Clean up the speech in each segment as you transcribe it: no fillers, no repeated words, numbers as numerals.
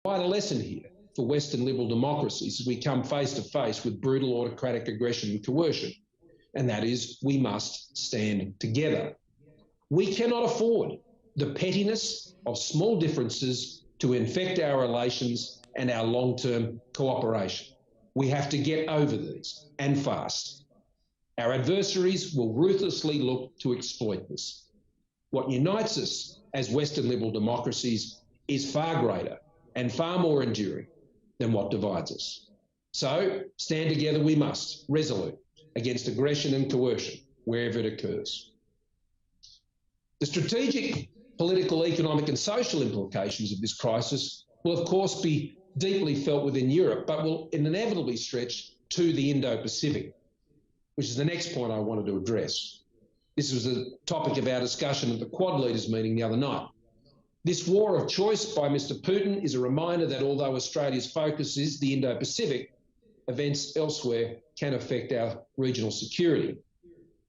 provide a lesson here for Western liberal democracies as we come face to face with brutal autocratic aggression and coercion, and that is we must stand together. We cannot afford the pettiness of small differences to infect our relations and our long-term cooperation. We have to get over these, and fast. Our adversaries will ruthlessly look to exploit this. What unites us as Western liberal democracies is far greater and far more enduring than what divides us. So stand together we must, resolute, against aggression and coercion wherever it occurs. The strategic, political, economic and social implications of this crisis will of course be deeply felt within Europe, but will inevitably stretch to the Indo-Pacific, which is the next point I wanted to address. This was the topic of our discussion at the Quad Leaders meeting the other night. This war of choice by Mr. Putin is a reminder that although Australia's focus is the Indo-Pacific, events elsewhere can affect our regional security.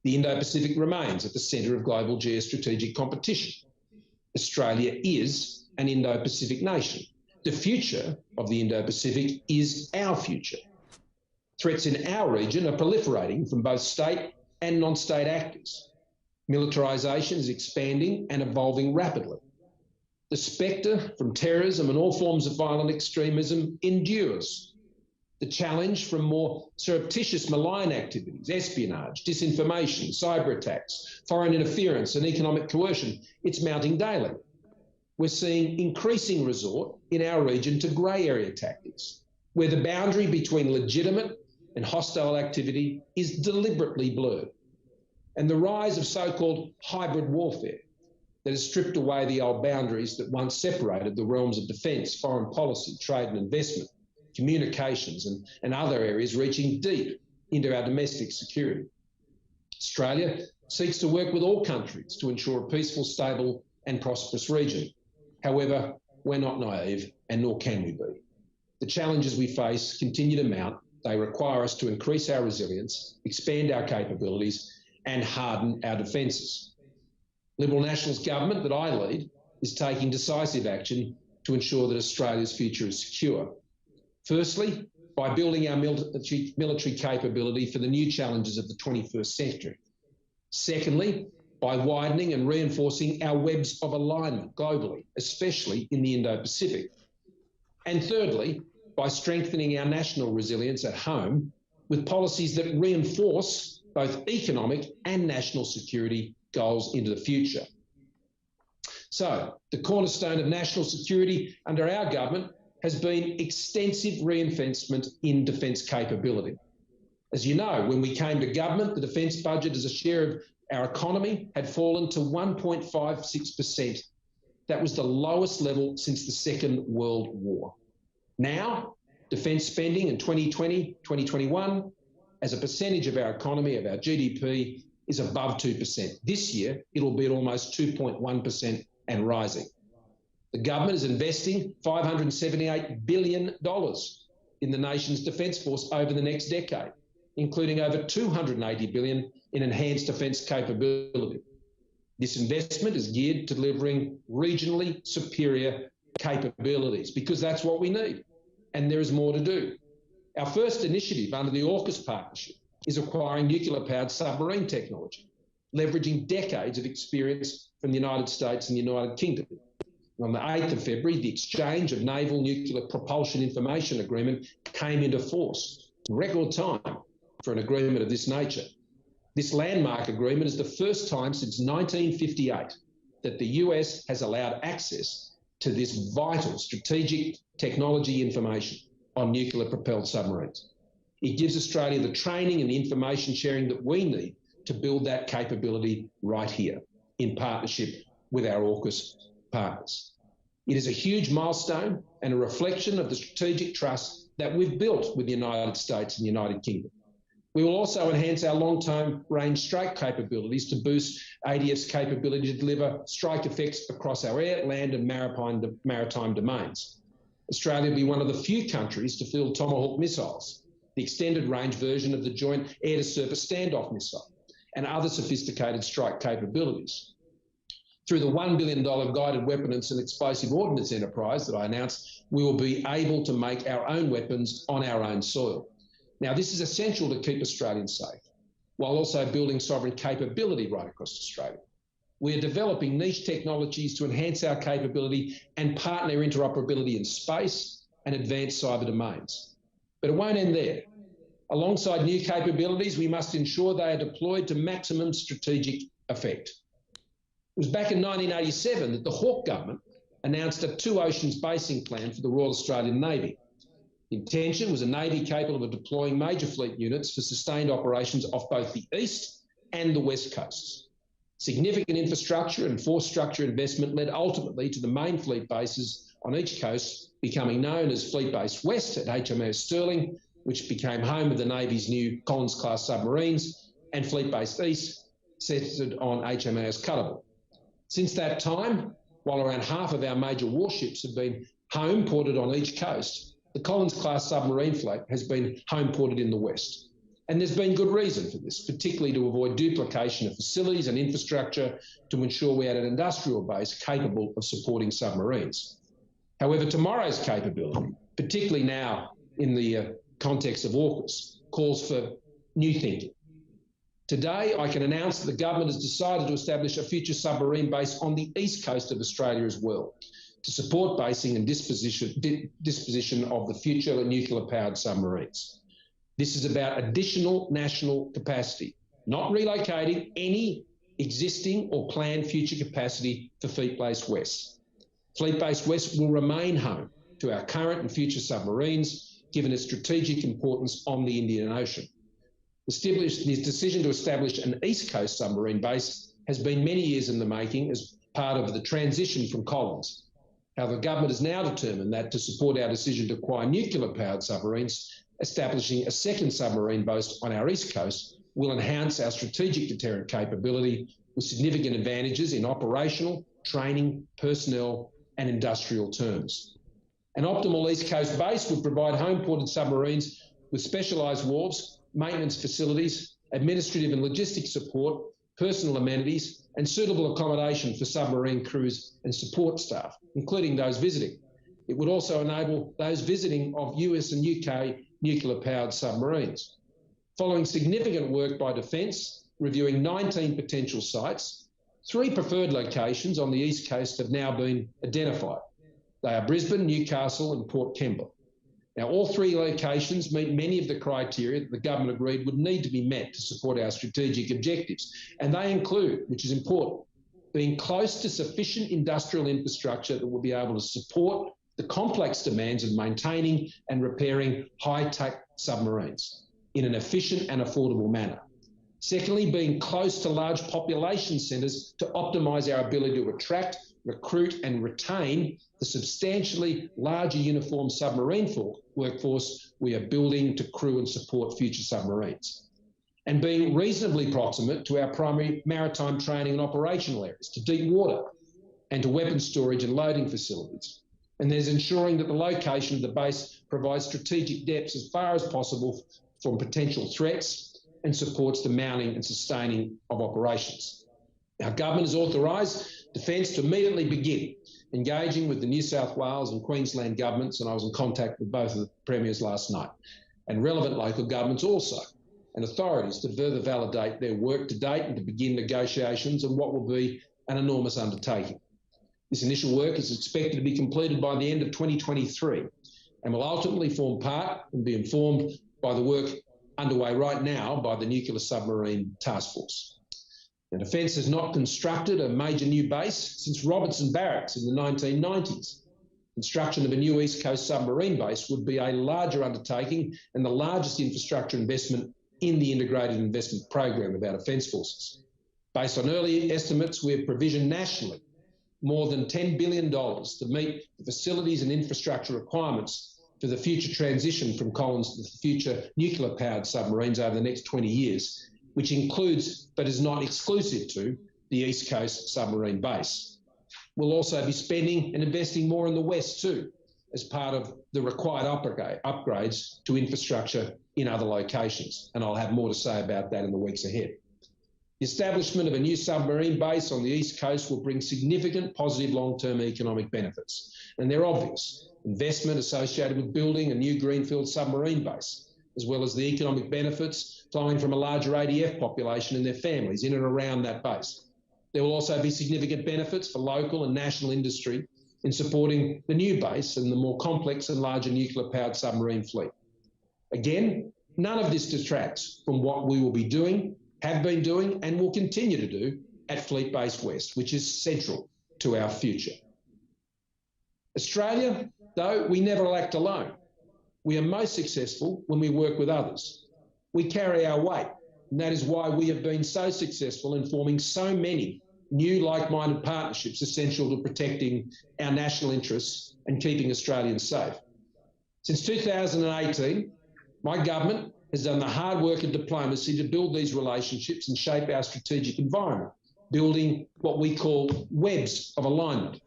The Indo-Pacific remains at the centre of global geostrategic competition. Australia is an Indo-Pacific nation. The future of the Indo-Pacific is our future. Threats in our region are proliferating from both state and non-state actors. Militarisation is expanding and evolving rapidly. The spectre from terrorism and all forms of violent extremism endures. The challenge from more surreptitious malign activities, espionage, disinformation, cyber attacks, foreign interference and economic coercion, it's mounting daily. We're seeing increasing resort in our region to grey area tactics, where the boundary between legitimate and hostile activity is deliberately blurred. And the rise of so-called hybrid warfare that has stripped away the old boundaries that once separated the realms of defence, foreign policy, trade and investment, communications and other areas reaching deep into our domestic security. Australia seeks to work with all countries to ensure a peaceful, stable and prosperous region. However, we're not naive and nor can we be. The challenges we face continue to mount. They require us to increase our resilience, expand our capabilities and harden our defences. Liberal Nationals government that I lead is taking decisive action to ensure that Australia's future is secure. Firstly, by building our military capability for the new challenges of the 21st century. Secondly, by widening and reinforcing our webs of alignment globally, especially in the Indo-Pacific. And thirdly, by strengthening our national resilience at home with policies that reinforce both economic and national security goals into the future. So, the cornerstone of national security under our government has been extensive reinvestment in defence capability. As you know, when we came to government, the defence budget as a share of our economy had fallen to 1.56%. That was the lowest level since the Second World War. Now, defence spending in 2020, 2021, as a percentage of our economy, of our GDP, is above 2%. This year, it'll be at almost 2.1% and rising. The government is investing $578 billion in the nation's defence force over the next decade, including over $280 billion in enhanced defence capability. This investment is geared to delivering regionally superior capabilities because that's what we need, and there is more to do. Our first initiative under the AUKUS partnership is acquiring nuclear-powered submarine technology, leveraging decades of experience from the United States and the United Kingdom. On the 8th of February, the exchange of naval nuclear propulsion information agreement came into force in record time for an agreement of this nature. This landmark agreement is the first time since 1958 that the US has allowed access to this vital strategic technology information on nuclear-propelled submarines. It gives Australia the training and the information sharing that we need to build that capability right here in partnership with our AUKUS partners. It is a huge milestone and a reflection of the strategic trust that we've built with the United States and the United Kingdom. We will also enhance our long-term range strike capabilities to boost ADF's capability to deliver strike effects across our air, land and maritime domains. Australia will be one of the few countries to field Tomahawk missiles, the extended range version of the Joint Air-to-Surface Standoff missile, and other sophisticated strike capabilities. Through the $1 billion guided weapons and explosive ordnance enterprise that I announced, we will be able to make our own weapons on our own soil. Now, this is essential to keep Australians safe, while also building sovereign capability right across Australia. We are developing niche technologies to enhance our capability and partner interoperability in space and advanced cyber domains. But it won't end there. Alongside new capabilities, we must ensure they are deployed to maximum strategic effect. It was back in 1987 that the Hawke government announced a two oceans basing plan for the Royal Australian Navy. The intention was a Navy capable of deploying major fleet units for sustained operations off both the east and the west coasts. Significant infrastructure and force structure investment led ultimately to the main fleet bases on each coast becoming known as Fleet Base West at HMAS Stirling, which became home of the Navy's new Collins-class submarines, and Fleet Base East, centred on HMAS Cuttable. Since that time, while around half of our major warships have been home ported on each coast, the Collins-class submarine fleet has been home ported in the west. And there's been good reason for this, particularly to avoid duplication of facilities and infrastructure to ensure we had an industrial base capable of supporting submarines. However, tomorrow's capability, particularly now in the context of AUKUS, calls for new thinking. Today, I can announce that the government has decided to establish a future submarine base on the east coast of Australia as well, to support basing and disposition of the future nuclear-powered submarines. This is about additional national capacity, not relocating any existing or planned future capacity for Fleet Base West. Fleet Base West will remain home to our current and future submarines, given its strategic importance on the Indian Ocean. The decision to establish an East Coast submarine base has been many years in the making as part of the transition from Collins. However, the government has now determined that to support our decision to acquire nuclear-powered submarines, establishing a second submarine base on our East Coast will enhance our strategic deterrent capability with significant advantages in operational, training, personnel and industrial terms. An optimal East Coast base would provide home-ported submarines with specialised wharves, maintenance facilities, administrative and logistic support, personal amenities and suitable accommodation for submarine crews and support staff, including those visiting. It would also enable those visiting of US and UK nuclear-powered submarines. Following significant work by Defence, reviewing 19 potential sites, 3 preferred locations on the East Coast have now been identified. They are Brisbane, Newcastle and Port Kembla. Now, all 3 locations meet many of the criteria that the government agreed would need to be met to support our strategic objectives. And they include, which is important, being close to sufficient industrial infrastructure that will be able to support the complex demands of maintaining and repairing high-tech submarines in an efficient and affordable manner. Secondly, being close to large population centres to optimise our ability to attract, recruit and retain the substantially larger uniformed submarine workforce we are building to crew and support future submarines. And being reasonably proximate to our primary maritime training and operational areas, to deep water and to weapons storage and loading facilities. And there's ensuring that the location of the base provides strategic depths as far as possible from potential threats and supports the mounting and sustaining of operations. Our government has authorised Defence to immediately begin engaging with the New South Wales and Queensland governments, and I was in contact with both of the premiers last night, and relevant local governments also, and authorities to further validate their work to date and to begin negotiations on what will be an enormous undertaking. This initial work is expected to be completed by the end of 2023 and will ultimately form part and be informed by the work underway right now by the Nuclear Submarine Task Force. Now, Defence has not constructed a major new base since Robertson Barracks in the 1990s. Construction of a new East Coast submarine base would be a larger undertaking and the largest infrastructure investment in the Integrated Investment Program of our Defence Forces. Based on early estimates, we have provisioned nationally more than $10 billion to meet the facilities and infrastructure requirements for the future transition from Collins to the future nuclear-powered submarines over the next 20 years, which includes, but is not exclusive to, the East Coast submarine base. We'll also be spending and investing more in the West too, as part of the required upgrades to infrastructure in other locations. And I'll have more to say about that in the weeks ahead. The establishment of a new submarine base on the East Coast will bring significant positive long-term economic benefits, and they're obvious. Investment associated with building a new greenfield submarine base, as well as the economic benefits flowing from a larger ADF population and their families in and around that base. There will also be significant benefits for local and national industry in supporting the new base and the more complex and larger nuclear-powered submarine fleet. Again, none of this detracts from what we will be doing, have been doing, and will continue to do at Fleet Base West, which is central to our future. Australia, though, we never act alone. We are most successful when we work with others. We carry our weight, and that is why we have been so successful in forming so many new like-minded partnerships essential to protecting our national interests and keeping Australians safe. Since 2018, my government has done the hard work of diplomacy to build these relationships and shape our strategic environment, building what we call webs of alignment.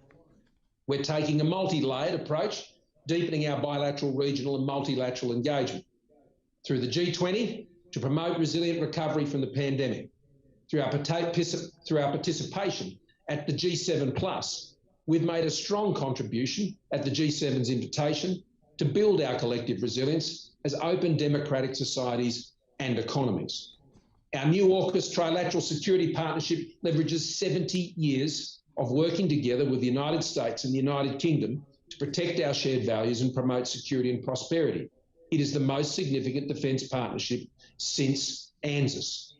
We're taking a multi-layered approach, deepening our bilateral, regional and multilateral engagement. Through the G20, to promote resilient recovery from the pandemic. Through our participation at the G7+, we've made a strong contribution at the G7's invitation to build our collective resilience as open democratic societies and economies. Our new AUKUS trilateral security partnership leverages 70 years of working together with the United States and the United Kingdom to protect our shared values and promote security and prosperity. It is the most significant defence partnership since ANZUS.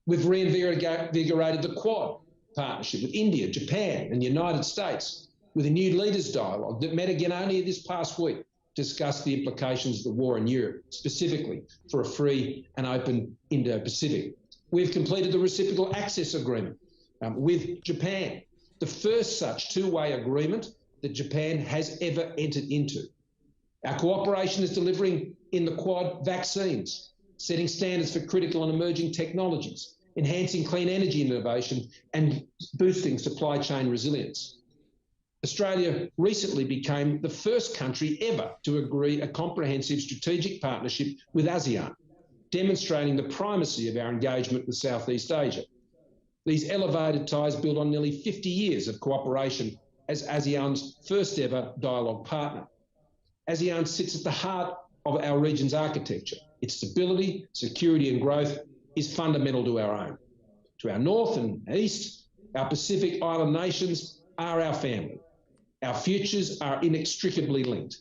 We've reinvigorated the Quad partnership with India, Japan and the United States with a new leaders dialogue that met again only this past week to discuss the implications of the war in Europe, specifically for a free and open Indo-Pacific. We've completed the reciprocal access agreement with Japan, the first such two-way agreement that Japan has ever entered into. Our cooperation is delivering in the Quad vaccines, setting standards for critical and emerging technologies, enhancing clean energy innovation and boosting supply chain resilience. Australia recently became the first country ever to agree a comprehensive strategic partnership with ASEAN, demonstrating the primacy of our engagement with Southeast Asia. These elevated ties build on nearly 50 years of cooperation as ASEAN's first ever dialogue partner. ASEAN sits at the heart of our region's architecture. Its stability, security and growth is fundamental to our own. To our north and east, our Pacific Island nations are our family. Our futures are inextricably linked.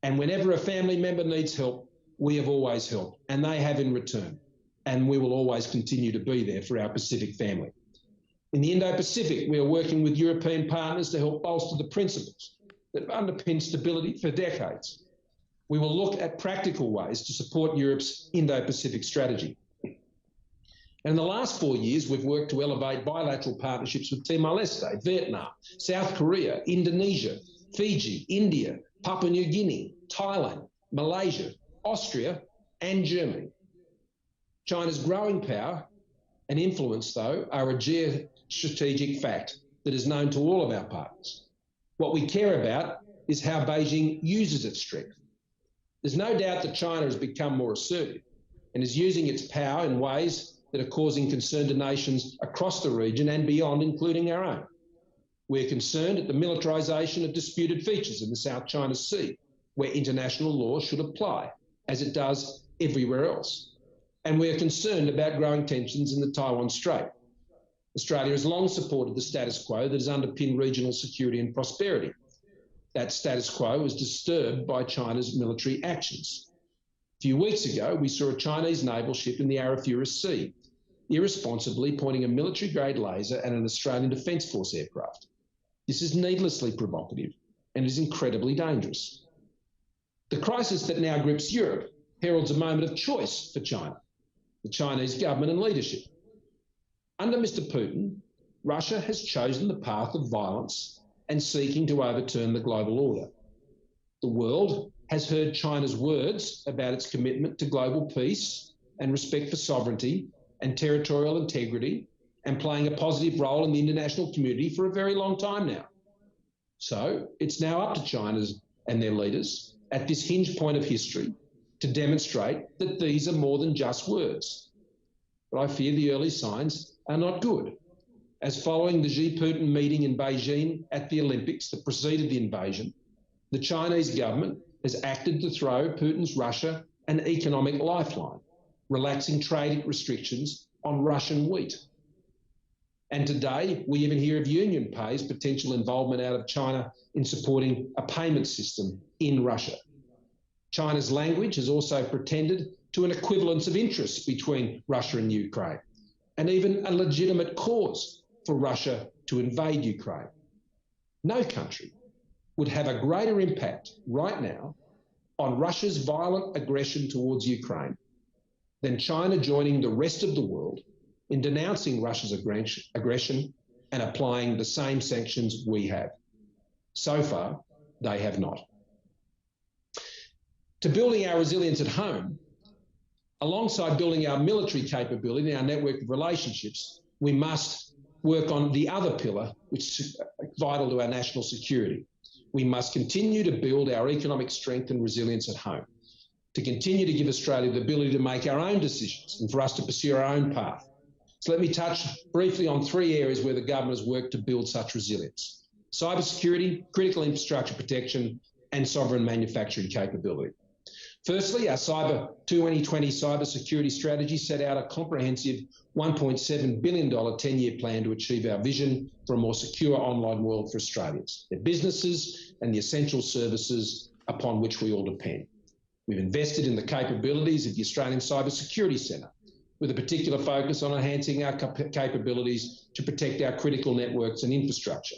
And whenever a family member needs help, we have always helped, and they have in return. And we will always continue to be there for our Pacific family. In the Indo-Pacific, we are working with European partners to help bolster the principles that underpin stability for decades. We will look at practical ways to support Europe's Indo-Pacific strategy. And in the last 4 years, we've worked to elevate bilateral partnerships with Timor-Leste, Vietnam, South Korea, Indonesia, Fiji, India, Papua New Guinea, Thailand, Malaysia, Austria, and Germany. China's growing power and influence, though, are a geostrategic fact that is known to all of our partners. What we care about is how Beijing uses its strength. There's no doubt that China has become more assertive and is using its power in ways that are causing concern to nations across the region and beyond, including our own. We're concerned at the militarisation of disputed features in the South China Sea, where international law should apply, as it does everywhere else. And we're concerned about growing tensions in the Taiwan Strait. Australia has long supported the status quo that has underpinned regional security and prosperity. That status quo was disturbed by China's military actions. A few weeks ago, we saw a Chinese naval ship in the Arafura Sea, irresponsibly pointing a military-grade laser at an Australian Defence Force aircraft. This is needlessly provocative and is incredibly dangerous. The crisis that now grips Europe heralds a moment of choice for China, the Chinese government and leadership. Under Mr. Putin, Russia has chosen the path of violence and seeking to overturn the global order. The world has heard China's words about its commitment to global peace and respect for sovereignty and territorial integrity and playing a positive role in the international community for a very long time now. So it's now up to China and their leaders at this hinge point of history to demonstrate that these are more than just words. but I fear the early signs are not good, as following the Xi-Putin meeting in Beijing at the Olympics that preceded the invasion, the Chinese government has acted to throw Putin's Russia an economic lifeline, relaxing trade restrictions on Russian wheat. And today, we even hear of UnionPay's potential involvement out of China in supporting a payment system in Russia. China's language has also pretended to an equivalence of interests between Russia and Ukraine, and even a legitimate cause for Russia to invade Ukraine. No country would have a greater impact right now on Russia's violent aggression towards Ukraine than China joining the rest of the world in denouncing Russia's aggression and applying the same sanctions we have. So far, they have not. To building our resilience at home, alongside building our military capability and our network of relationships, we must work on the other pillar, which is vital to our national security. We must continue to build our economic strength and resilience at home, to continue to give Australia the ability to make our own decisions and for us to pursue our own path. So let me touch briefly on three areas where the government has worked to build such resilience: cybersecurity, critical infrastructure protection, and sovereign manufacturing capability. Firstly, our 2020 cybersecurity strategy set out a comprehensive $1.7 billion 10-year plan to achieve our vision for a more secure online world for Australians, their businesses and the essential services upon which we all depend. We've invested in the capabilities of the Australian Cybersecurity Centre, with a particular focus on enhancing our capabilities to protect our critical networks and infrastructure.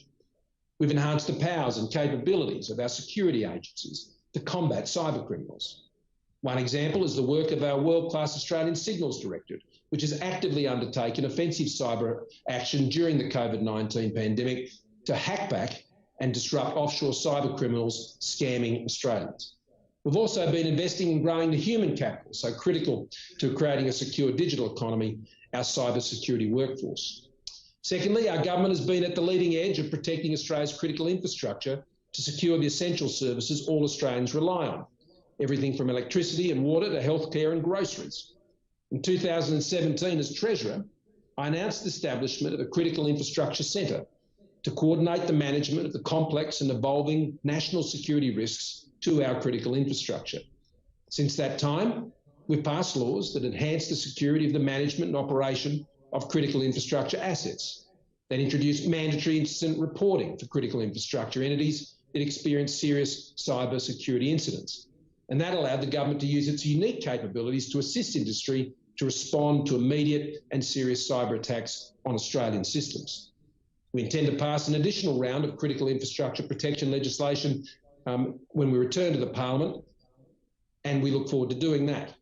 We've enhanced the powers and capabilities of our security agencies to combat cyber criminals. One example is the work of our world-class Australian Signals Directorate, which has actively undertaken offensive cyber action during the COVID-19 pandemic to hack back and disrupt offshore cyber criminals scamming Australians. We've also been investing in growing the human capital, so critical to creating a secure digital economy, our cybersecurity workforce. Secondly, our government has been at the leading edge of protecting Australia's critical infrastructure to secure the essential services all Australians rely on, everything from electricity and water to healthcare and groceries. In 2017, as Treasurer, I announced the establishment of a Critical Infrastructure Centre to coordinate the management of the complex and evolving national security risks to our critical infrastructure. Since that time, we've passed laws that enhance the security of the management and operation of critical infrastructure assets, that introduced mandatory incident reporting for critical infrastructure entities that experience serious cyber security incidents. And that allowed the government to use its unique capabilities to assist industry to respond to immediate and serious cyber attacks on Australian systems. We intend to pass an additional round of critical infrastructure protection legislation when we return to the Parliament, and we look forward to doing that.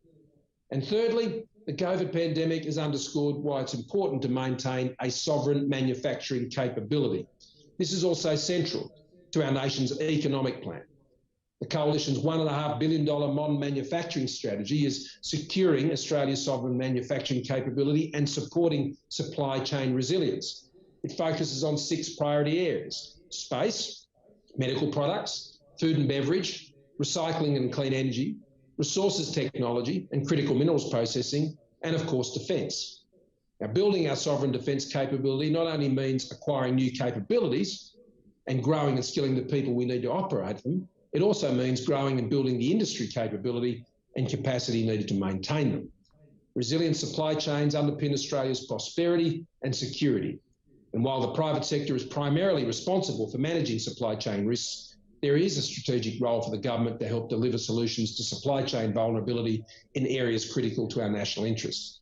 And thirdly, the COVID pandemic has underscored why it's important to maintain a sovereign manufacturing capability. This is also central to our nation's economic plan. The Coalition's $1.5 billion modern manufacturing strategy is securing Australia's sovereign manufacturing capability and supporting supply chain resilience. It focuses on 6 priority areas: space, medical products, food and beverage, recycling and clean energy, resources technology and critical minerals processing, and of course, defence. Now, building our sovereign defence capability not only means acquiring new capabilities and growing and skilling the people we need to operate them, it also means growing and building the industry capability and capacity needed to maintain them. Resilient supply chains underpin Australia's prosperity and security. And while the private sector is primarily responsible for managing supply chain risks, there is a strategic role for the government to help deliver solutions to supply chain vulnerability in areas critical to our national interests.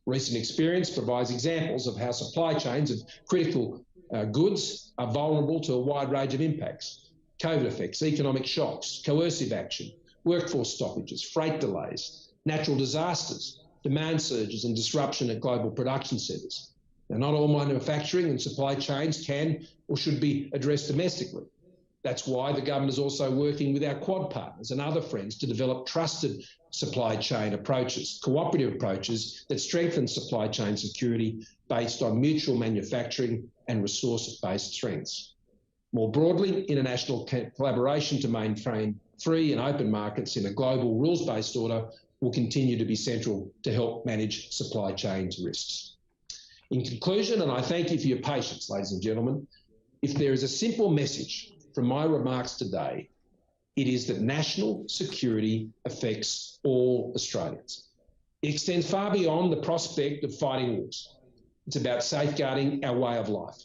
Recent experience provides examples of how supply chains of critical goods are vulnerable to a wide range of impacts: COVID effects, economic shocks, coercive action, workforce stoppages, freight delays, natural disasters, demand surges and disruption at global production centres. Now, not all manufacturing and supply chains can or should be addressed domestically. That's why the government is also working with our Quad partners and other friends to develop trusted supply chain approaches, cooperative approaches that strengthen supply chain security based on mutual manufacturing and resource-based strengths. More broadly, international collaboration to maintain free and open markets in a global rules-based order will continue to be central to help manage supply chain risks. In conclusion, and I thank you for your patience, ladies and gentlemen, if there is a simple message from my remarks today, it is that national security affects all Australians. It extends far beyond the prospect of fighting wars. It's about safeguarding our way of life,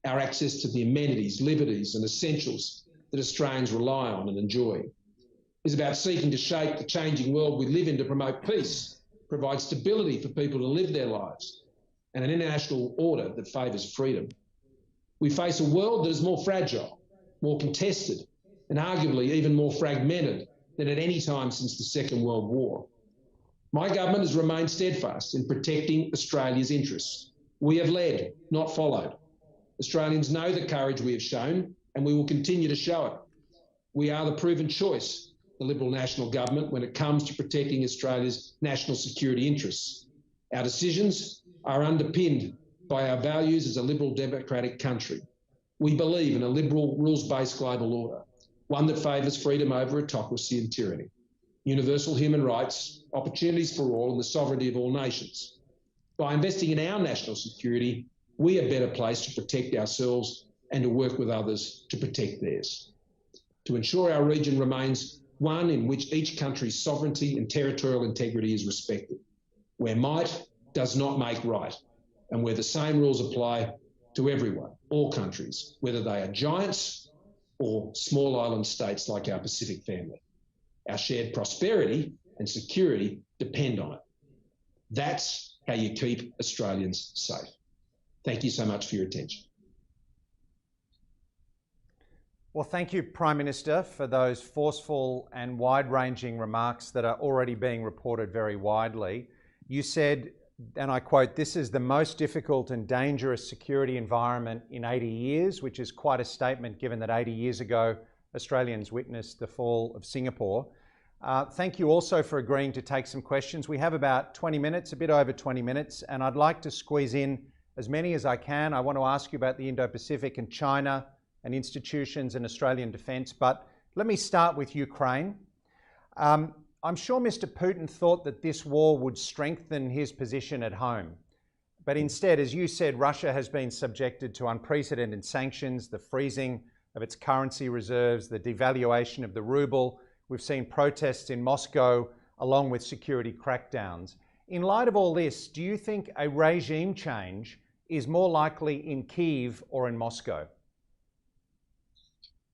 our access to the amenities, liberties and essentials that Australians rely on and enjoy. It's about seeking to shape the changing world we live in to promote peace, provide stability for people to live their lives, and an international order that favours freedom. We face a world that is more fragile, more contested, and arguably even more fragmented than at any time since the Second World War. My government has remained steadfast in protecting Australia's interests. We have led, not followed. Australians know the courage we have shown, and we will continue to show it. We are the proven choice, the Liberal National Government, when it comes to protecting Australia's national security interests. Our decisions are underpinned by our values as a liberal democratic country. We believe in a liberal, rules-based global order, one that favours freedom over autocracy and tyranny, universal human rights, opportunities for all, and the sovereignty of all nations. By investing in our national security, we are better placed to protect ourselves and to work with others to protect theirs. To ensure our region remains one in which each country's sovereignty and territorial integrity is respected, where might does not make right, and where the same rules apply to everyone, all countries, whether they are giants or small island states like our Pacific family. Our shared prosperity and security depend on it. That's how you keep Australians safe. Thank you so much for your attention. Well, thank you, Prime Minister, for those forceful and wide-ranging remarks that are already being reported very widely. You said, and I quote, "This is the most difficult and dangerous security environment in 80 years, which is quite a statement given that 80 years ago, Australians witnessed the fall of Singapore. Thank you also for agreeing to take some questions. We have about 20 minutes, a bit over 20 minutes, and I'd like to squeeze in as many as I can. I want to ask you about the Indo-Pacific and China and institutions and Australian defence, but let me start with Ukraine. I'm sure Mr. Putin thought that this war would strengthen his position at home. But instead, as you said, Russia has been subjected to unprecedented sanctions, the freezing of its currency reserves, the devaluation of the ruble. We've seen protests in Moscow, along with security crackdowns. In light of all this, do you think a regime change is more likely in Kyiv or in Moscow?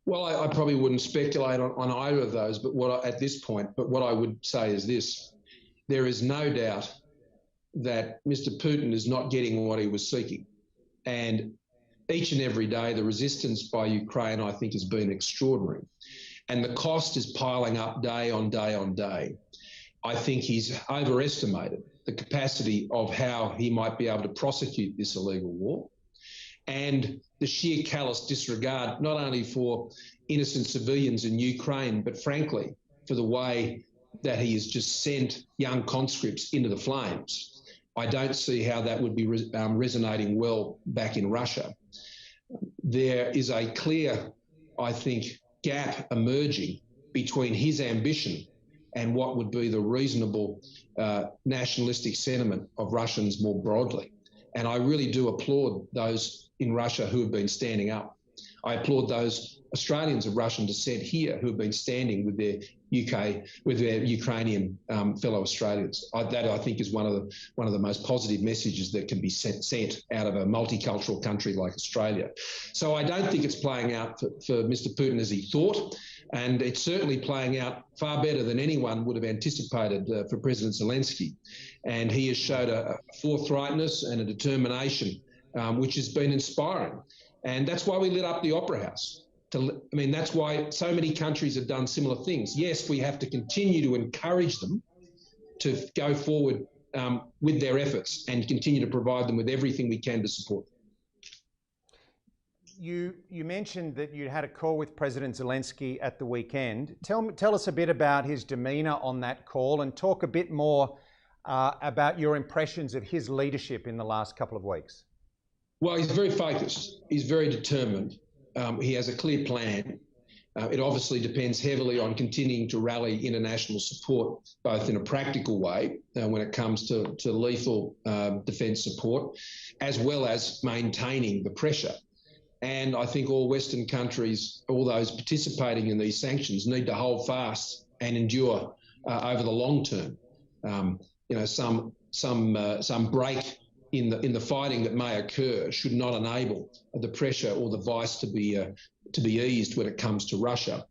Well, I probably wouldn't speculate on either of those, but at this point, but what I would say is this: there is no doubt that Mr. Putin is not getting what he was seeking. And each and every day, the resistance by Ukraine, I think, has been extraordinary. And the cost is piling up day on day on day. I think he's overestimated the capacity of how he might be able to prosecute this illegal war, and the sheer callous disregard, not only for innocent civilians in Ukraine, but frankly, for the way that he has just sent young conscripts into the flames. I don't see how that would be resonating well back in Russia. There is a clear, I think, gap emerging between his ambition and what would be the reasonable nationalistic sentiment of Russians more broadly. And I really do applaud those in Russia who have been standing up. I applaud those Australians of Russian descent here who have been standing with their Ukrainian fellow Australians. That I think is one of the most positive messages that can be sent out of a multicultural country like Australia. So I don't think it's playing out for Mr. Putin as he thought, and it's certainly playing out far better than anyone would have anticipated for President Zelensky. And he has showed a forthrightness and a determination which has been inspiring. And that's why we lit up the Opera House. That's why so many countries have done similar things. Yes, we have to continue to encourage them to go forward with their efforts and continue to provide them with everything we can to support them. You mentioned that you had a call with President Zelensky at the weekend. Tell us a bit about his demeanour on that call, and talk a bit more about your impressions of his leadership in the last couple of weeks. Well, he's very focused. He's very determined. He has a clear plan. It obviously depends heavily on continuing to rally international support, both in a practical way when it comes to lethal defence support, as well as maintaining the pressure. And I think all Western countries, all those participating in these sanctions, need to hold fast and endure over the long term. Some break in the fighting that may occur should not enable the pressure or the vice to be eased when it comes to Russia.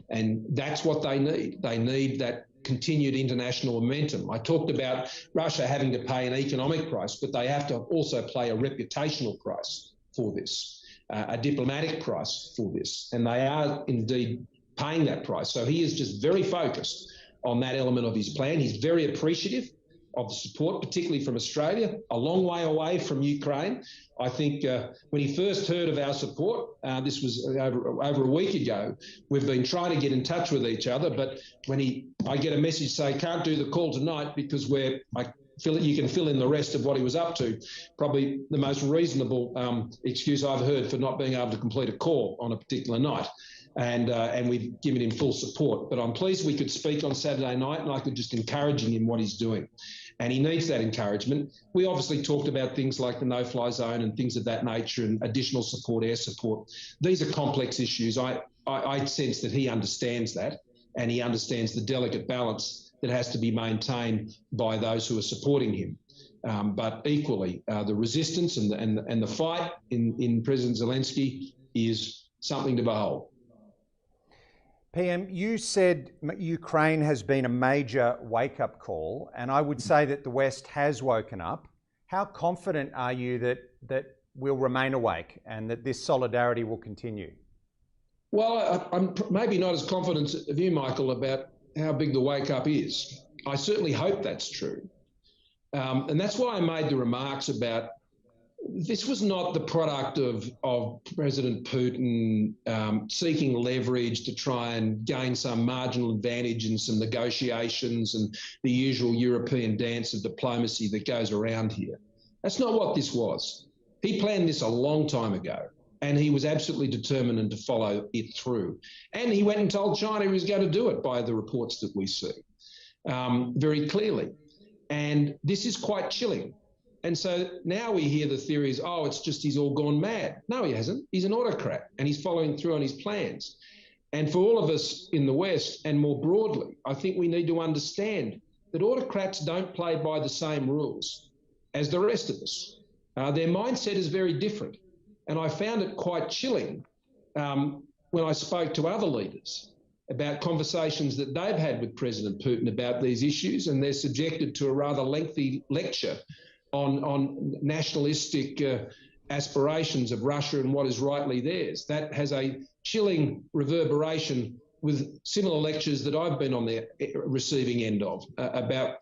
And that's what they need. They need that continued international momentum. I talked about Russia having to pay an economic price, but they have to also pay a reputational price for this, a diplomatic price for this. And they are indeed paying that price. So he is just very focused on that element of his plan. He's very appreciative of the support, particularly from Australia, a long way away from Ukraine. I think when he first heard of our support, this was over a week ago, we've been trying to get in touch with each other, but when I get a message say, can't do the call tonight because you can fill in the rest of what he was up to. Probably the most reasonable excuse I've heard for not being able to complete a call on a particular night. And we've given him full support. But I'm pleased we could speak on Saturday night and I could just encouraging him what he's doing. And he needs that encouragement. We obviously talked about things like the no-fly zone and things of that nature and additional support, air support. These are complex issues. I sense that he understands that, and he understands the delicate balance that has to be maintained by those who are supporting him. But equally, the resistance and the fight in President Zelensky is something to behold. PM, you said Ukraine has been a major wake-up call, and I would say that the West has woken up. How confident are you that we'll remain awake and that this solidarity will continue? Well, I'm maybe not as confident as you, Michael, about how big the wake-up is. I certainly hope that's true. And that's why I made the remarks about this was not the product of President Putin seeking leverage to try and gain some marginal advantage in some negotiations and the usual European dance of diplomacy that goes around here. That's not what this was. He planned this a long time ago, and he was absolutely determined to follow it through. And he went and told China he was going to do it by the reports that we see very clearly. And this is quite chilling. And so now we hear the theories, oh, it's just he's all gone mad. No, he hasn't. He's an autocrat and he's following through on his plans. And for all of us in the West and more broadly, I think we need to understand that autocrats don't play by the same rules as the rest of us. Their mindset is very different. And I found it quite chilling when I spoke to other leaders about conversations that they've had with President Putin about these issues, and they're subjected to a rather lengthy lecture on nationalistic aspirations of Russia and what is rightly theirs. That has a chilling reverberation with similar lectures that I've been on the receiving end of about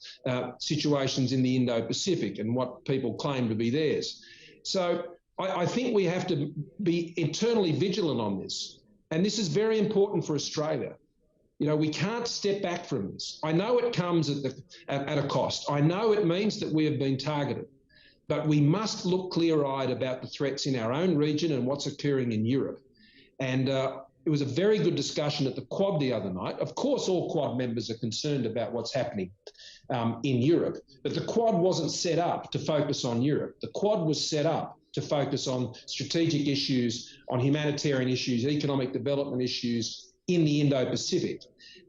situations in the Indo-Pacific and what people claim to be theirs. So I think we have to be eternally vigilant on this. And this is very important for Australia. You know, we can't step back from this. I know it comes at a cost. I know it means that we have been targeted, but we must look clear-eyed about the threats in our own region and what's occurring in Europe. And it was a very good discussion at the Quad the other night. Of course, all Quad members are concerned about what's happening in Europe, but the Quad wasn't set up to focus on Europe. The Quad was set up to focus on strategic issues, on humanitarian issues, economic development issues in the Indo-Pacific.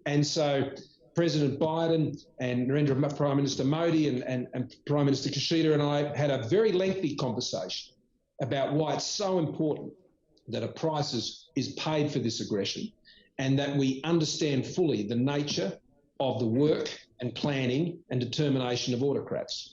And so President Biden and Prime Minister Modi and Prime Minister Kishida and I had a very lengthy conversation about why it's so important that a price is paid for this aggression and that we understand fully the nature of the work and planning and determination of autocrats.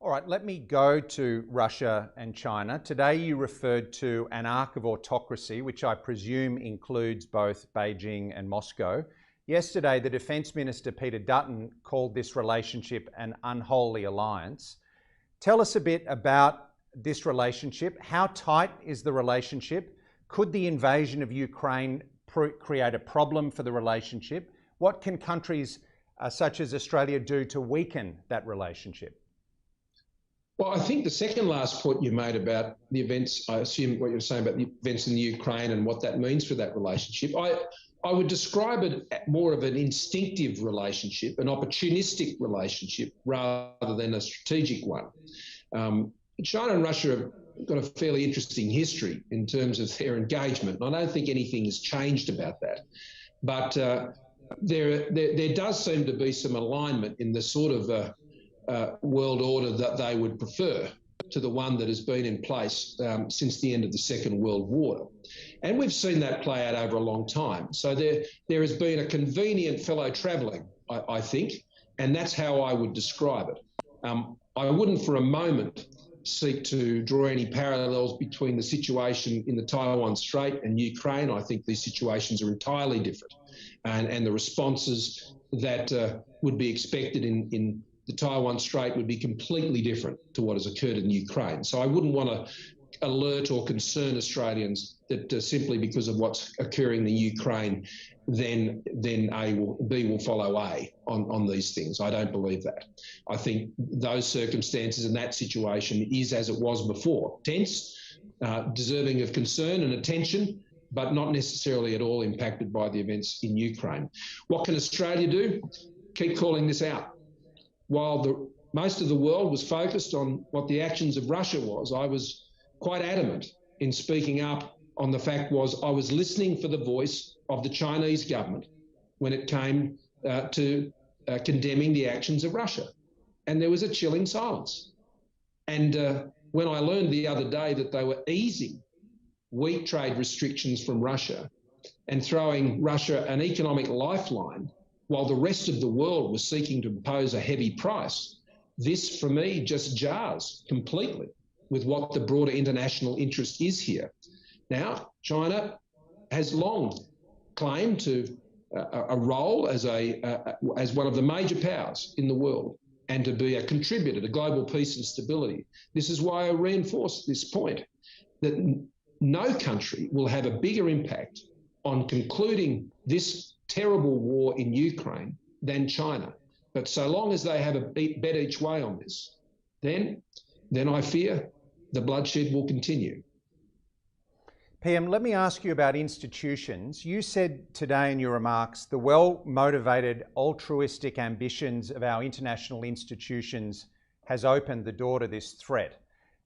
All right, let me go to Russia and China. Today you referred to an arc of autocracy, which I presume includes both Beijing and Moscow. Yesterday, the Defence Minister, Peter Dutton, called this relationship an unholy alliance. Tell us a bit about this relationship. How tight is the relationship? Could the invasion of Ukraine create a problem for the relationship? What can countries such as Australia do to weaken that relationship? Well, I think the second last point you made about the events, I assume what you're saying about the events in the Ukraine and what that means for that relationship, I would describe it more of an instinctive relationship, an opportunistic relationship rather than a strategic one. China and Russia have got a fairly interesting history in terms of their engagement. And I don't think anything has changed about that. But there does seem to be some alignment in the sort of world order that they would prefer to the one that has been in place since the end of the Second World War. And we've seen that play out over a long time. So there has been a convenient fellow travelling, I think, and that's how I would describe it. I wouldn't for a moment seek to draw any parallels between the situation in the Taiwan Strait and Ukraine. I think these situations are entirely different. And the responses that would be expected in the Taiwan Strait would be completely different to what has occurred in Ukraine. So I wouldn't want to alert or concern Australians that simply because of what's occurring in Ukraine, then B will follow A on these things. I don't believe that. I think those circumstances and that situation is as it was before, tense, deserving of concern and attention, but not necessarily at all impacted by the events in Ukraine. What can Australia do? Keep calling this out. While most of the world was focused on what the actions of Russia was, I was quite adamant in speaking up on the fact was I was listening for the voice of the Chinese government when it came to condemning the actions of Russia. And there was a chilling silence. And when I learned the other day that they were easing wheat trade restrictions from Russia and throwing Russia an economic lifeline while the rest of the world was seeking to impose a heavy price, this, for me, just jars completely with what the broader international interest is here. Now, China has long claimed to a role as one of the major powers in the world and to be a contributor to global peace and stability. This is why I reinforce this point, that no country will have a bigger impact on concluding this terrible war in Ukraine than China. But so long as they have a bet each way on this, then I fear the bloodshed will continue. PM, let me ask you about institutions. You said today in your remarks, the well-motivated altruistic ambitions of our international institutions has opened the door to this threat.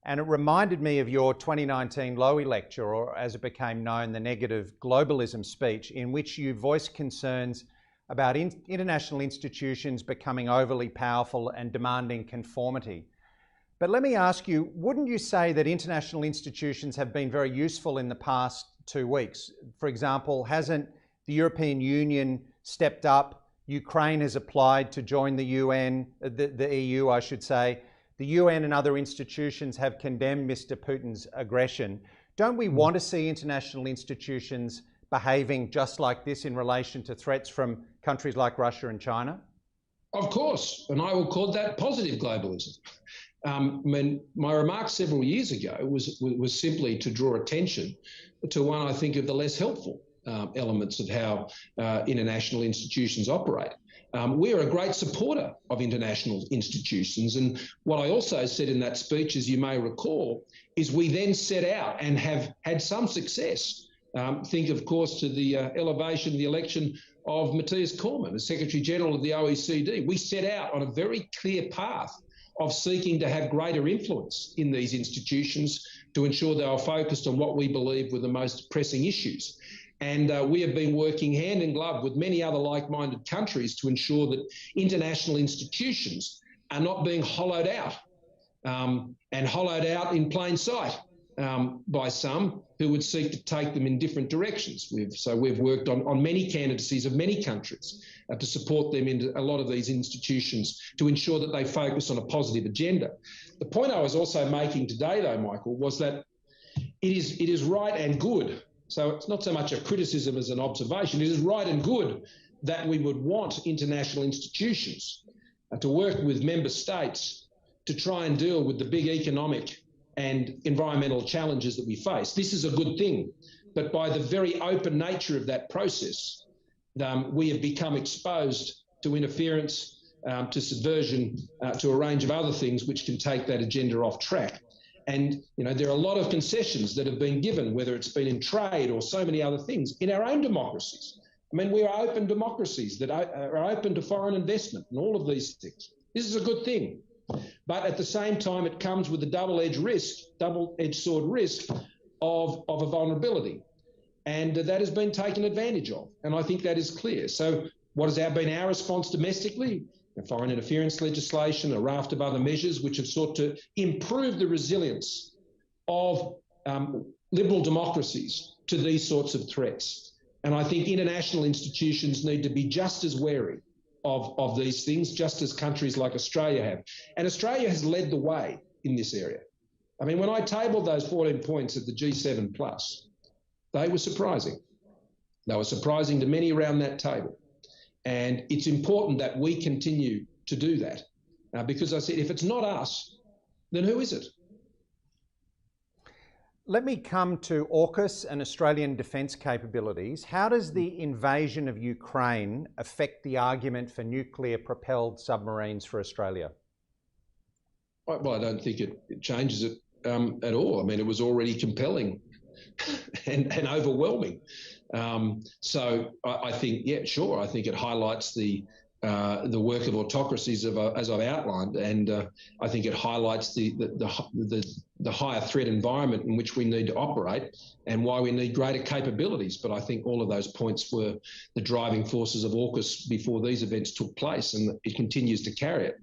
And it reminded me of your 2019 Lowy lecture, or as it became known, the negative globalism speech, in which you voiced concerns about international institutions becoming overly powerful and demanding conformity. But let me ask you, wouldn't you say that international institutions have been very useful in the past 2 weeks? For example, hasn't the European Union stepped up? Ukraine has applied to join the UN, the EU, I should say. The UN and other institutions have condemned Mr. Putin's aggression. Don't we want to see international institutions behaving just like this in relation to threats from countries like Russia and China? Of course, and I will call that positive globalism. My remarks several years ago was simply to draw attention to one, I think, of the less helpful elements of how international institutions operate. We're a great supporter of international institutions. And what I also said in that speech, as you may recall, is we then set out and have had some success. Think, of course, to the the election of Matthias Cormann as Secretary General of the OECD. We set out on a very clear path of seeking to have greater influence in these institutions to ensure they are focused on what we believe were the most pressing issues. And we have been working hand in glove with many other like-minded countries to ensure that international institutions are not being hollowed out and hollowed out in plain sight by some who would seek to take them in different directions. We've worked on many candidacies of many countries to support them in a lot of these institutions to ensure that they focus on a positive agenda. The point I was also making today, though, Michael, was that it is right and good. So it's not so much a criticism as an observation. It is right and good that we would want international institutions to work with member states to try and deal with the big economic and environmental challenges that we face. This is a good thing. But by the very open nature of that process, we have become exposed to interference to subversion, to a range of other things which can take that agenda off track. And, there are a lot of concessions that have been given, whether it's been in trade or so many other things, in our own democracies. I mean, we are open democracies that are open to foreign investment and all of these things. This is a good thing. But at the same time, it comes with a double-edged sword risk of a vulnerability. And that has been taken advantage of. And I think that is clear. So what has been our response domestically? Foreign interference legislation, a raft of other measures which have sought to improve the resilience of liberal democracies to these sorts of threats. And I think international institutions need to be just as wary of these things, just as countries like Australia have. And Australia has led the way in this area. I mean, when I tabled those 14 points at the G7 Plus, they were surprising. They were surprising to many around that table. And it's important that we continue to do that. Because I said, if it's not us, then who is it? Let me come to AUKUS and Australian defence capabilities. How does the invasion of Ukraine affect the argument for nuclear-propelled submarines for Australia? Well, I don't think it changes it at all. I mean, it was already compelling and overwhelming. So I think, yeah, sure. I think it highlights the work of autocracies as I've outlined, and I think it highlights the higher threat environment in which we need to operate and why we need greater capabilities. But I think all of those points were the driving forces of AUKUS before these events took place, and it continues to carry it.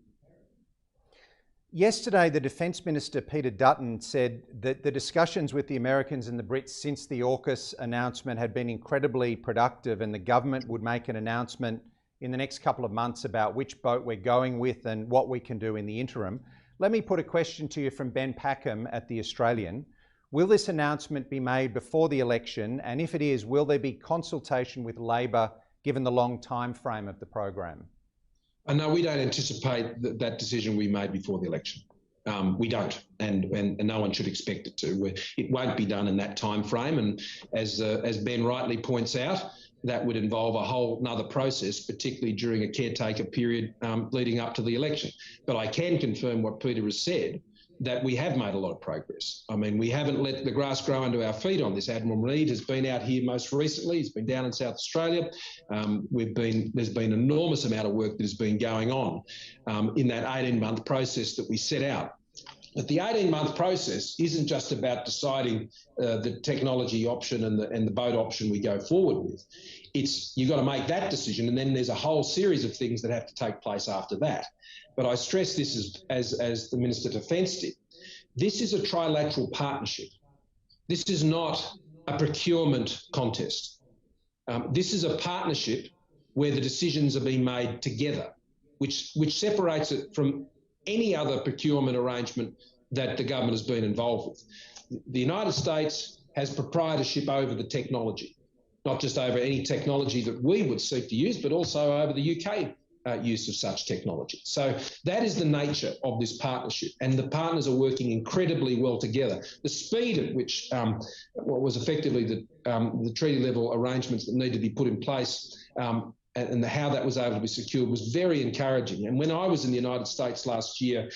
Yesterday, the Defence Minister, Peter Dutton, said that the discussions with the Americans and the Brits since the AUKUS announcement had been incredibly productive, and the government would make an announcement in the next couple of months about which boat we're going with and what we can do in the interim. Let me put a question to you from Ben Packham at The Australian. Will this announcement be made before the election? And if it is, will there be consultation with Labor given the long time frame of the program? No, we don't anticipate that decision will be made before the election. We don't, and no one should expect it to. It won't be done in that time frame. And as Ben rightly points out, that would involve a whole nother process, particularly during a caretaker period leading up to the election. But I can confirm what Peter has said, that we have made a lot of progress. I mean, we haven't let the grass grow under our feet on this. Admiral Reid has been out here most recently. He's been down in South Australia. There's been an enormous amount of work that has been going on in that 18-month process that we set out. But the 18-month process isn't just about deciding the technology option and the boat option we go forward with. You've got to make that decision, and then there's a whole series of things that have to take place after that. But I stress this as the Minister of Defence did. This is a trilateral partnership. This is not a procurement contest. This is a partnership where the decisions are being made together, which separates it from any other procurement arrangement that the government has been involved with. The United States has proprietorship over the technology, not just over any technology that we would seek to use, but also over the UK use of such technology. So that is the nature of this partnership, and the partners are working incredibly well together. The speed at which what was effectively the treaty level arrangements that need to be put in place and how that was able to be secured was very encouraging. And when I was in the United States last year,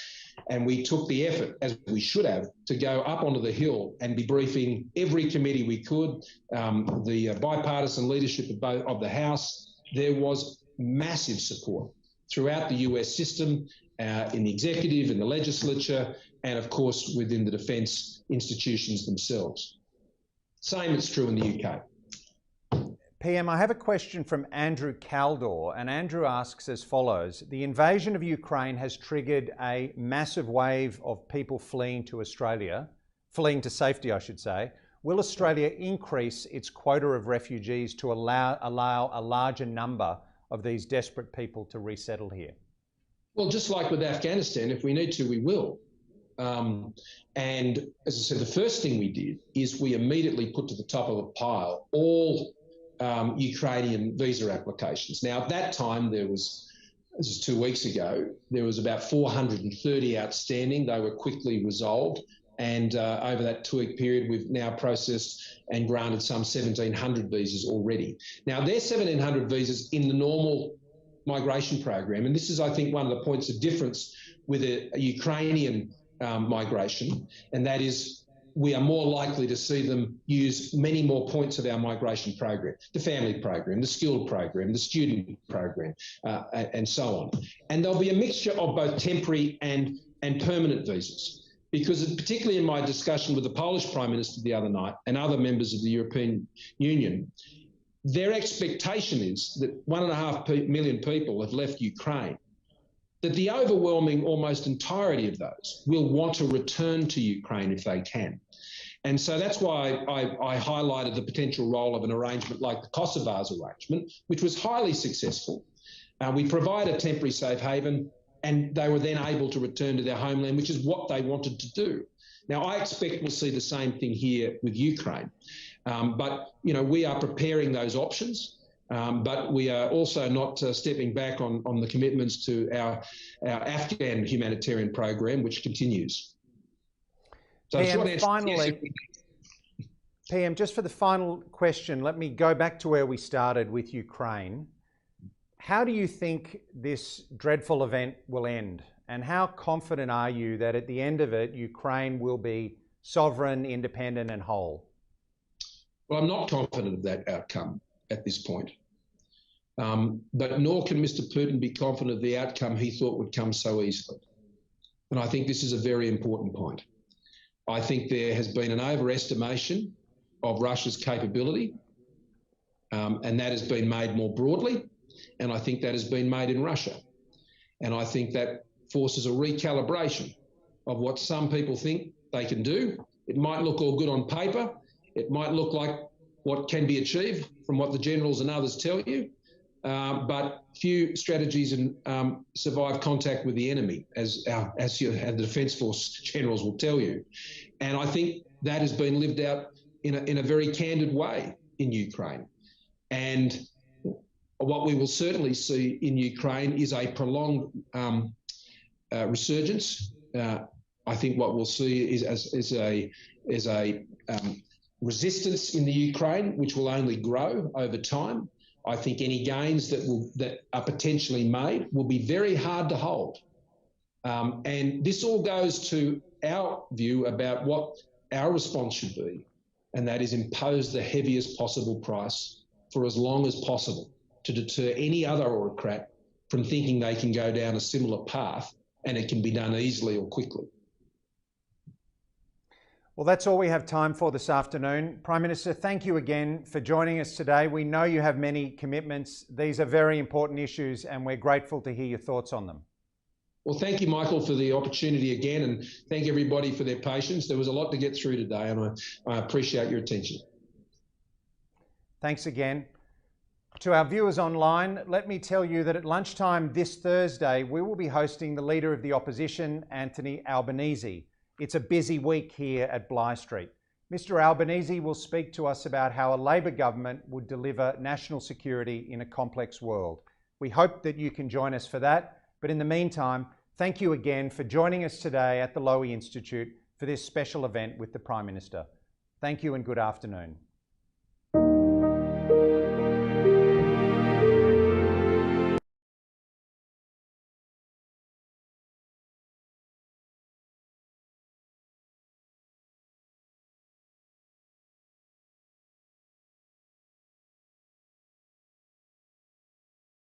and we took the effort, as we should have, to go up onto the Hill and be briefing every committee we could, the bipartisan leadership of the House, there was massive support throughout the US system, in the executive, in the legislature, and of course within the defence institutions themselves. Same is true in the UK. PM, I have a question from Andrew Caldor, and Andrew asks as follows. The invasion of Ukraine has triggered a massive wave of people fleeing to Australia, fleeing to safety, I should say. Will Australia increase its quota of refugees to allow a larger number of these desperate people to resettle here? Well, just like with Afghanistan, if we need to, we will. And as I said, the first thing we did is we immediately put to the top of the pile all Ukrainian visa applications. Now, at that time, this is 2 weeks ago, there was about 430 outstanding. They were quickly resolved. And over that 2-week period, we've now processed and granted some 1,700 visas already. Now, they're 1,700 visas in the normal migration program. And this is, I think, one of the points of difference with a Ukrainian migration, and that is we are more likely to see them use many more points of our migration program, the family program, the skilled program, the student program, and so on. And there'll be a mixture of both temporary and permanent visas. Because particularly in my discussion with the Polish Prime Minister the other night and other members of the European Union, their expectation is that 1.5 million people have left Ukraine, that the overwhelming almost entirety of those will want to return to Ukraine if they can. And so that's why I highlighted the potential role of an arrangement like the Kosovo's arrangement, which was highly successful. We provide a temporary safe haven, and they were then able to return to their homeland, which is what they wanted to do. Now, I expect we'll see the same thing here with Ukraine. But, you know, we are preparing those options, but we are also not stepping back on the commitments to our Afghan humanitarian program, which continues. So PM, finally, PM, just for the final question, let me go back to where we started with Ukraine. How do you think this dreadful event will end? And how confident are you that at the end of it, Ukraine will be sovereign, independent and whole? Well, I'm not confident of that outcome at this point. But nor can Mr. Putin be confident of the outcome he thought would come so easily. And I think this is a very important point. I think there has been an overestimation of Russia's capability, and that has been made more broadly. And I think that has been made in Russia. And I think that forces a recalibration of what some people think they can do. It might look all good on paper. It might look like what can be achieved from what the generals and others tell you. But few strategies survive contact with the enemy, as the Defence Force generals will tell you. And I think that has been lived out in a very candid way in Ukraine. And what we will certainly see in Ukraine is a prolonged resurgence. I think what we'll see is a resistance in the Ukraine, which will only grow over time. I think any gains that are potentially made will be very hard to hold. And this all goes to our view about what our response should be, and that is impose the heaviest possible price for as long as possible to deter any other autocrat from thinking they can go down a similar path and it can be done easily or quickly. Well, that's all we have time for this afternoon. Prime Minister, thank you again for joining us today. We know you have many commitments. These are very important issues and we're grateful to hear your thoughts on them. Well, thank you, Michael, for the opportunity again, and thank everybody for their patience. There was a lot to get through today, and I appreciate your attention. Thanks again. To our viewers online, let me tell you that at lunchtime this Thursday, we will be hosting the Leader of the Opposition, Anthony Albanese. It's a busy week here at Bligh Street. Mr. Albanese will speak to us about how a Labor government would deliver national security in a complex world. We hope that you can join us for that. But in the meantime, thank you again for joining us today at the Lowy Institute for this special event with the Prime Minister. Thank you and good afternoon.